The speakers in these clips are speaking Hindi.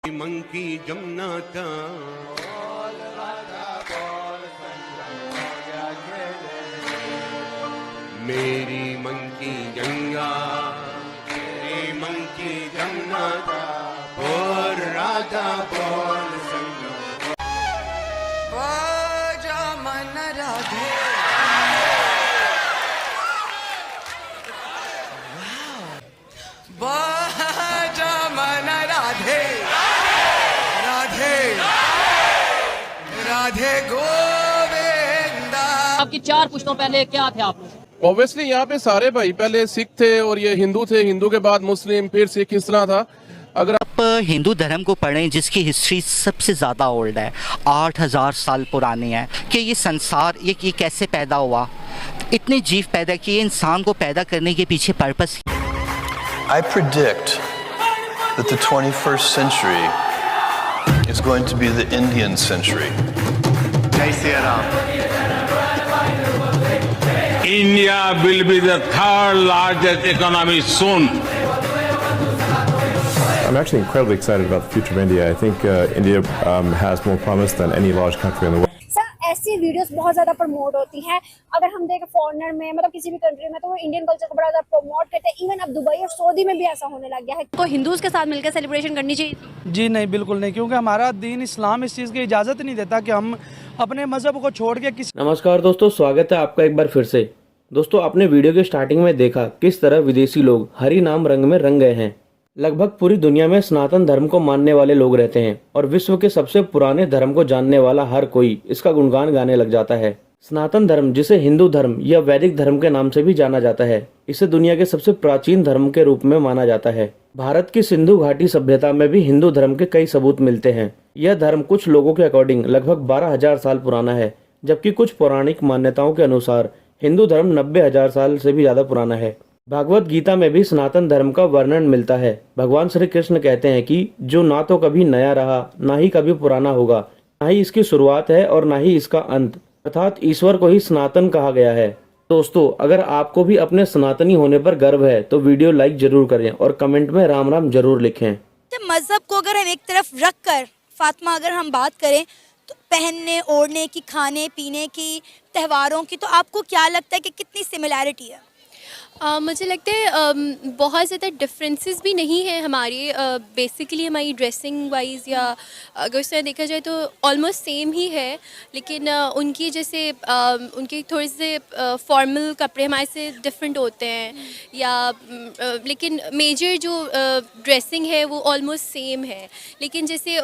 मंकी जमुना था मेरी मंकी गंगा मेरी मंकी जमुना था बोल राधा बोल संगा बाजा मन राधे बाजा मन राधे राधे राधे गोविंदा। आपकी 4 पुश्तों पहले क्या थे आप लोग? ऑब्वियसली यहाँ पे सारे भाई पहले सिख थे और ये हिंदू थे, हिंदू के बाद मुस्लिम, फिर सिख, इस तरह था। अगर आप हिंदू धर्म को पढ़ें जिसकी हिस्ट्री सबसे ज़्यादा ओल्ड है, 8000 साल पुरानी है, कि ये संसार ये कैसे पैदा हुआ, इतने जीव पैदा किए, इंसान को पैदा करने के पीछे purpose. I predict that the 21st century is going to be the Indian century. Jai Sri Ram. India will be the third largest economy soon. I'm actually incredibly excited about the future of India. I think India has more promise than any large country in the world. ऐसी वीडियोस बहुत ज़्यादा प्रमोट होती हैं। अगर हम देखें फॉरेनर में, मतलब किसी भी कंट्री में, तो वो इंडियन कल्चर को बड़ा ज़्यादा प्रमोट करते हैं। इवन अब दुबई और सऊदी में भी ऐसा होने लग गया है। तो हिंदूज के साथ मिलकर सेलिब्रेशन करनी चाहिए? जी नहीं, बिल्कुल नहीं, क्योंकि हमारा दीन इस्लाम इस चीज़ की इजाज़त नहीं देता कि हम अपने मज़हब को छोड़ के किसी। नमस्कार दोस्तों, स्वागत है आपका एक बार फिर से। दोस्तों, आपने वीडियो के स्टार्टिंग में देखा किस तरह विदेशी लोग हरि नाम रंग में रंग गए हैं। लगभग पूरी दुनिया में सनातन धर्म को मानने वाले लोग रहते हैं और विश्व के सबसे पुराने धर्म को जानने वाला हर कोई इसका गुणगान गाने लग जाता है। सनातन धर्म, जिसे हिंदू धर्म या वैदिक धर्म के नाम से भी जाना जाता है, इसे दुनिया के सबसे प्राचीन धर्म के रूप में माना जाता है। भारत की सिंधु घाटी सभ्यता में भी हिंदू धर्म के कई सबूत मिलते हैं। यह धर्म कुछ लोगों के अकॉर्डिंग लगभग 12,000 साल पुराना है, जबकि कुछ पौराणिक मान्यताओं के अनुसार हिंदू धर्म 90,000 साल से भी ज्यादा पुराना है। भागवत गीता में भी सनातन धर्म का वर्णन मिलता है। भगवान श्री कृष्ण कहते हैं कि जो ना तो कभी नया रहा, ना ही कभी पुराना होगा, ना ही इसकी शुरुआत है और ना ही इसका अंत, अर्थात ईश्वर को ही सनातन कहा गया है। दोस्तों, अगर आपको भी अपने सनातनी होने पर गर्व है तो वीडियो लाइक जरूर करें और कमेंट में राम राम जरूर लिखें। मजहब को अगर हम एक तरफ रख कर, फातिमा, अगर हम बात करें तो पहनने ओढ़ने की, खाने पीने की, त्योहारों की, तो आपको क्या लगता है कि कितनी सिमिलैरिटी है? मुझे लगता है बहुत ज़्यादा डिफरेंसेस भी नहीं है हमारी। बेसिकली हमारी ड्रेसिंग वाइज या अगर उससे देखा जाए तो ऑलमोस्ट सेम ही है, लेकिन उनकी जैसे उनके थोड़े से फॉर्मल कपड़े हमारे से डिफरेंट होते हैं, या लेकिन मेजर जो ड्रेसिंग है वो ऑलमोस्ट सेम है। लेकिन जैसे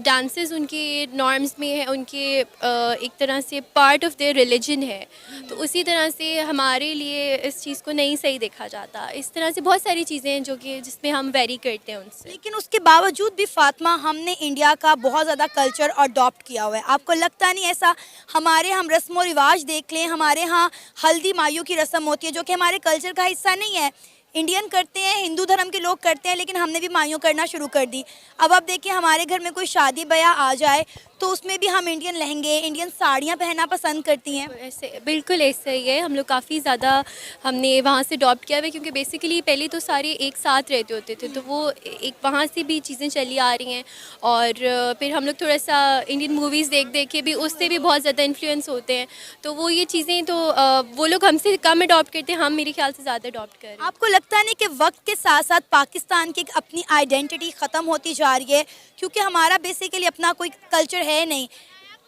डांसेस उनके नॉर्म्स में है, उनके एक तरह से पार्ट ऑफ देयर रिलीजन है, तो उसी तरह से हमारे लिए इस चीज़ को नहीं सही देखा जाता। इस तरह से बहुत सारी चीज़ें हैं जो कि जिसमें हम वेरी करते हैं उनसे। लेकिन उसके बावजूद भी फातिमा, हमने इंडिया का बहुत ज़्यादा कल्चर अडॉप्ट किया हुआ है। आपको लगता नहीं ऐसा? हमारे हम रस्म व रिवाज देख लें, हमारे यहाँ हल्दी माइयों की रस्म होती है जो कि हमारे कल्चर का हिस्सा नहीं है। इंडियन करते हैं, हिंदू धर्म के लोग करते हैं, लेकिन हमने भी माइयों करना शुरू कर दी। अब आप देखिए, हमारे घर में कोई शादी ब्याह आ जाए तो उसमें भी हम इंडियन लहंगे, इंडियन साड़ियाँ पहनना पसंद करती हैं। ऐसे बिल्कुल ऐसा ही है। हम लोग काफ़ी ज़्यादा हमने वहाँ से अडॉप्ट किया हुआ है, क्योंकि बेसिकली पहले तो सारे एक साथ रहते होते थे, तो वो एक वहाँ से भी चीज़ें चली आ रही हैं। और फिर हम लोग थोड़ा सा इंडियन मूवीज़ देख देख के भी उससे भी बहुत ज़्यादा इन्फ्लुएंस होते हैं, तो वो ये चीज़ें तो वो लोग हमसे कम अडॉप्ट करते हैं, हम मेरे ख्याल से ज़्यादा अडॉप्ट कर रहे हैं। आपको लगता नहीं कि वक्त के साथ साथ पाकिस्तान की एक अपनी आइडेंटिटी ख़त्म होती जा रही है, क्योंकि हमारा बेसिकली अपना कोई कल्चर है नहीं।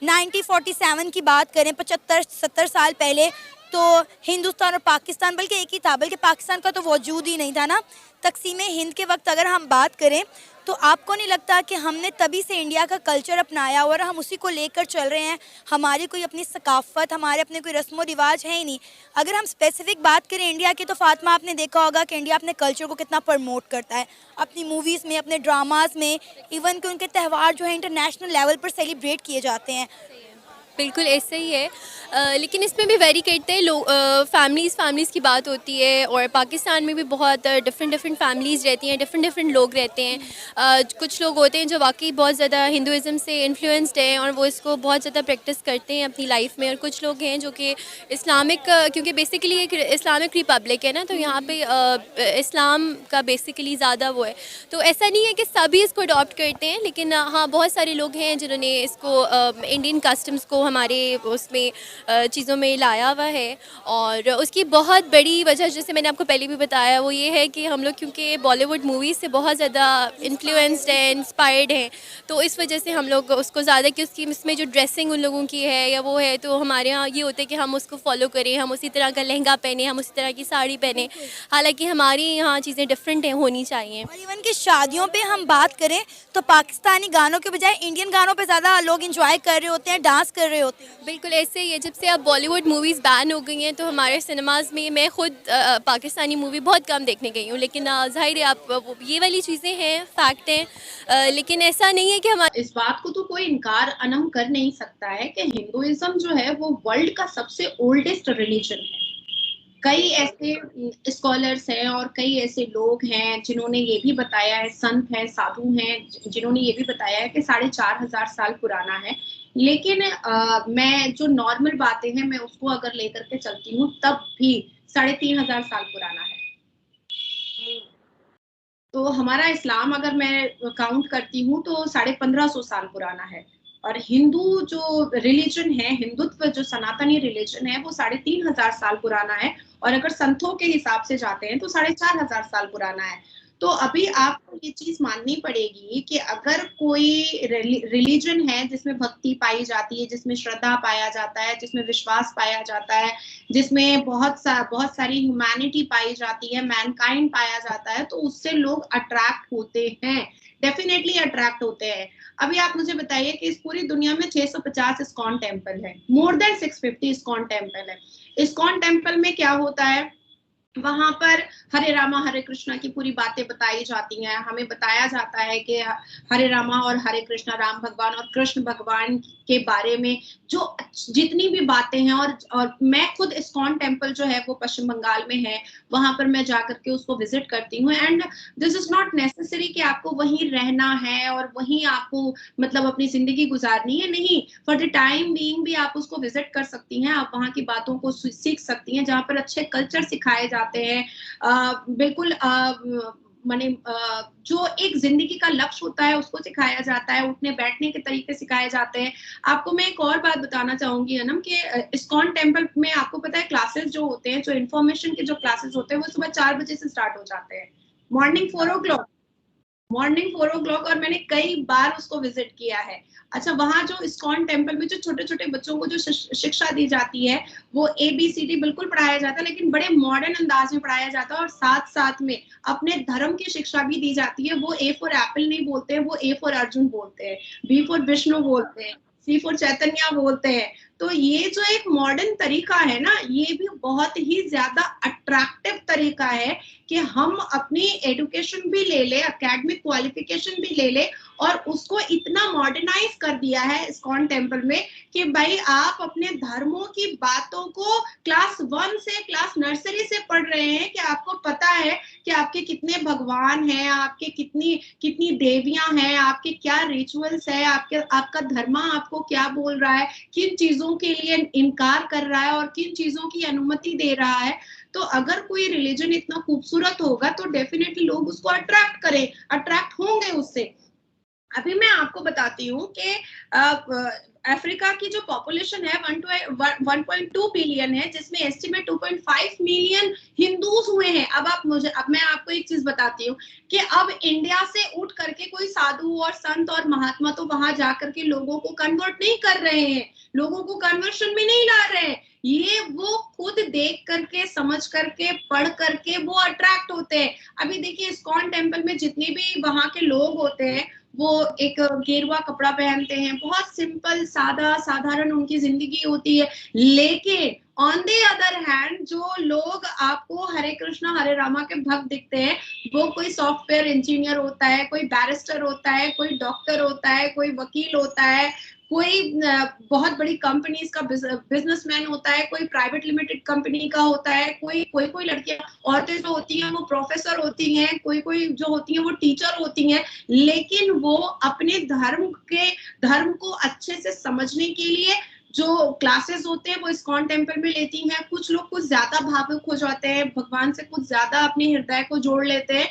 1947 की बात करें, 75-70 साल पहले, तो हिंदुस्तान और पाकिस्तान बल्कि एक ही था, बल्कि पाकिस्तान का तो वजूद ही नहीं था ना। तकसीम हिंद के वक्त अगर हम बात करें तो आपको नहीं लगता कि हमने तभी से इंडिया का कल्चर अपनाया और हम उसी को लेकर चल रहे हैं? हमारी कोई अपनी सकाफ़त, हमारे अपने कोई रस्म व रिवाज है ही नहीं। अगर हम स्पेसिफिक बात करें इंडिया की, तो फातिमा, आपने देखा होगा कि इंडिया अपने कल्चर को कितना प्रमोट करता है अपनी मूवीज़ में, अपने ड्रामाज में, इवन कि उनके त्यौहार जो है इंटरनेशनल लेवल पर सेलिब्रेट किए जाते हैं। बिल्कुल ऐसा ही है। लेकिन इसमें भी वेरी करते हैं लोग, फैमिलीज़ की बात होती है, और पाकिस्तान में भी बहुत डिफरेंट फैमिलीज़ रहती हैं, डिफरेंट लोग रहते हैं। कुछ लोग होते हैं जो वाकई बहुत ज़्यादा हिंदुज़म से इन्फ्लुएंस्ड हैं और वो इसको बहुत ज़्यादा प्रैक्टिस करते हैं अपनी लाइफ में, और कुछ लोग हैं जो कि इस्लामिक, क्योंकि बेसिकली एक इस्लामिक रिपब्लिक है ना, तो यहाँ पे इस्लाम का बेसिकली ज़्यादा वो है। तो ऐसा नहीं है कि सभी इसको अडॉप्ट करते हैं, लेकिन हाँ, बहुत सारे लोग हैं जिन्होंने इसको इंडियन कस्टम्स को हमारे उसमें चीज़ों में लाया हुआ है। और उसकी बहुत बड़ी वजह, जैसे मैंने आपको पहले भी बताया, वो ये है कि हम लोग क्योंकि बॉलीवुड मूवीज़ से बहुत ज़्यादा इन्फ्लुएंस्ड हैं, इंस्पायर्ड हैं, तो इस वजह से हम लोग उसको ज़्यादा, कि उसकी इसमें जो ड्रेसिंग उन लोगों की है या वो है, तो हमारे यहाँ ये होता है कि हम उसको फॉलो करें, हम उसी तरह का लहंगा पहने, हम उसी तरह की साड़ी पहने। हालांकि हमारे यहाँ चीज़ें डिफरेंट हैं, होनी चाहिए। और इवन कि शादियों पे हम बात करें तो पाकिस्तानी गानों के बजाय इंडियन गानों पे ज़्यादा लोग इंजॉय कर रहे होते हैं, डांस कर रहे होते हैं। बिल्कुल ऐसे ही है। जब से अब बॉलीवुड मूवीज़ बैन हो गई हैं, तो हमारे सिनेमाज में मैं खुद पाकिस्तानी मूवी बहुत कम देखने गई हूँ, लेकिन ज़ाहिर है आप ये वाली चीज़ें हैं, फैक्ट हैं, लेकिन ऐसा नहीं है कि हमारे, इस बात को तो कोई इनकार अनम कर नहीं सकता है कि हिंदुइज्म जो है वो वर्ल्ड का सबसे ओल्डेस्ट रिलीजन है। कई ऐसे स्कॉलर्स हैं और कई ऐसे लोग हैं जिन्होंने ये भी बताया है, संत हैं, साधु हैं, जिन्होंने ये भी बताया है कि 4,500 साल पुराना है। लेकिन मैं जो नॉर्मल बातें हैं मैं उसको अगर लेकर के चलती हूँ तब भी 3,500 साल पुराना है। तो हमारा इस्लाम अगर मैं काउंट करती हूँ तो 1550 साल पुराना है। और हिंदू जो रिलीजन है, हिंदुत्व जो सनातनी रिलीजन है, वो 3,500 साल पुराना है। और अगर संतों के हिसाब से जाते हैं तो 4,500 साल पुराना है। तो अभी आपको ये चीज माननी पड़ेगी कि अगर कोई रिलीजन है जिसमें भक्ति पाई जाती है, जिसमें श्रद्धा पाया जाता है, जिसमें विश्वास पाया जाता है, जिसमें बहुत सारी ह्यूमैनिटी पाई जाती है, मैनकाइंड पाया जाता है, तो उससे लोग अट्रैक्ट होते हैं, डेफिनेटली अट्रैक्ट होते हैं। अभी आप मुझे बताइए कि इस पूरी दुनिया में 650 इस्कॉन टेम्पल है, मोर देन 650 इस्कॉन टेम्पल है। इस्कॉन टेम्पल में क्या होता है, वहां पर हरे रामा हरे कृष्णा की पूरी बातें बताई जाती हैं। हमें बताया जाता है कि हरे रामा और हरे कृष्णा, राम भगवान और कृष्ण भगवान के बारे में जो जितनी भी बातें हैं, और मैं खुद इस्कॉन टेम्पल जो है वो पश्चिम बंगाल में है, वहां पर मैं जाकर के उसको विजिट करती हूँ। And this is not necessary कि आपको वहीं रहना है और वहीं आपको मतलब अपनी जिंदगी गुजारनी है, नहीं। फॉर द टाइम बीइंग भी आप उसको विजिट कर सकती हैं, आप वहाँ की बातों को सीख सकती हैं, जहाँ पर अच्छे कल्चर सिखाए जाते हैं। बिल्कुल माने जो एक जिंदगी का लक्ष्य होता है उसको सिखाया जाता है, उठने बैठने के तरीके सिखाए जाते हैं। आपको मैं एक और बात बताना चाहूंगी अनम कि इस्कॉन टेम्पल में आपको पता है क्लासेस जो होते हैं, जो इन्फॉर्मेशन के जो क्लासेस होते हैं, वो सुबह 4 बजे से स्टार्ट हो जाते हैं, मॉर्निंग 4 o'clock, और मैंने कई बार उसको विजिट किया है। अच्छा, वहां जो इस्कॉन टेम्पल में जो छोटे छोटे बच्चों को जो शिक्षा दी जाती है, वो ABCD बिल्कुल पढ़ाया जाता है, लेकिन बड़े मॉडर्न अंदाज में पढ़ाया जाता है, और साथ साथ में अपने धर्म की शिक्षा भी दी जाती है। वो A फॉर एप्पल नहीं बोलते हैं, वो A फॉर अर्जुन बोलते हैं, B फॉर विष्णु बोलते हैं, C फॉर चैतन्य बोलते हैं। तो ये जो एक मॉडर्न तरीका है ना, ये भी बहुत ही ज्यादा अट्रैक्टिव तरीका है कि हम अपनी एजुकेशन भी ले ले, एकेडमिक क्वालिफिकेशन भी ले ले, और उसको इतना मॉडर्नाइज कर दिया है इस्कॉन टेम्पल में कि भाई आप अपने धर्मों की बातों को क्लास 1 से, क्लास नर्सरी से पढ़ रहे हैं, कि आपको पता है कि आपके कितने भगवान हैं, आपके कितनी देवियां हैं, आपके क्या रिचुअल्स है, आपका धर्म आपको क्या बोल रहा है, किन चीजों के लिए इनकार कर रहा है और किन चीजों की अनुमति दे रहा है। तो अगर कोई रिलीजन इतना खूबसूरत होगा तो डेफिनेटली लोग उसको अट्रैक्ट होंगे उससे। अभी मैं आपको बताती हूँ कि अफ्रीका की जो पॉपुलेशन है 1.2 बिलियन है, जिसमें एस्टिमेट 2.5 मिलियन हिंदूज हुए हैं। अब मैं आपको एक चीज बताती हूँ कि अब इंडिया से उठ करके कोई साधु और संत और महात्मा तो वहां जाकर के लोगों को कन्वर्ट नहीं कर रहे हैं, लोगों को कन्वर्शन में नहीं ला रहे हैं। ये वो खुद देख करके, समझ करके, पढ़ करके वो अट्रैक्ट होते हैं। अभी देखिए इस्कॉन टेम्पल में जितने भी वहां के लोग होते हैं, वो एक गेरुआ कपड़ा पहनते हैं, बहुत सिंपल साधारण उनकी जिंदगी होती है। लेकिन ऑन द अदर हैंड जो लोग आपको हरे कृष्णा हरे रामा के भक्त दिखते हैं, वो कोई सॉफ्टवेयर इंजीनियर होता है, कोई बैरिस्टर होता है, कोई डॉक्टर होता है, कोई वकील होता है, कोई बहुत बड़ी कंपनीज का बिजनेसमैन होता है, कोई प्राइवेट लिमिटेड कंपनी का होता है, कोई लड़कियां, औरतें जो होती हैं वो प्रोफेसर होती हैं, कोई जो होती हैं वो टीचर होती हैं, लेकिन वो अपने धर्म को अच्छे से समझने के लिए जो क्लासेस होते हैं वो इस्कॉन टेम्पल में लेती हैं। कुछ लोग कुछ ज्यादा भावुक हो जाते हैं, भगवान से कुछ ज्यादा अपने हृदय को जोड़ लेते हैं,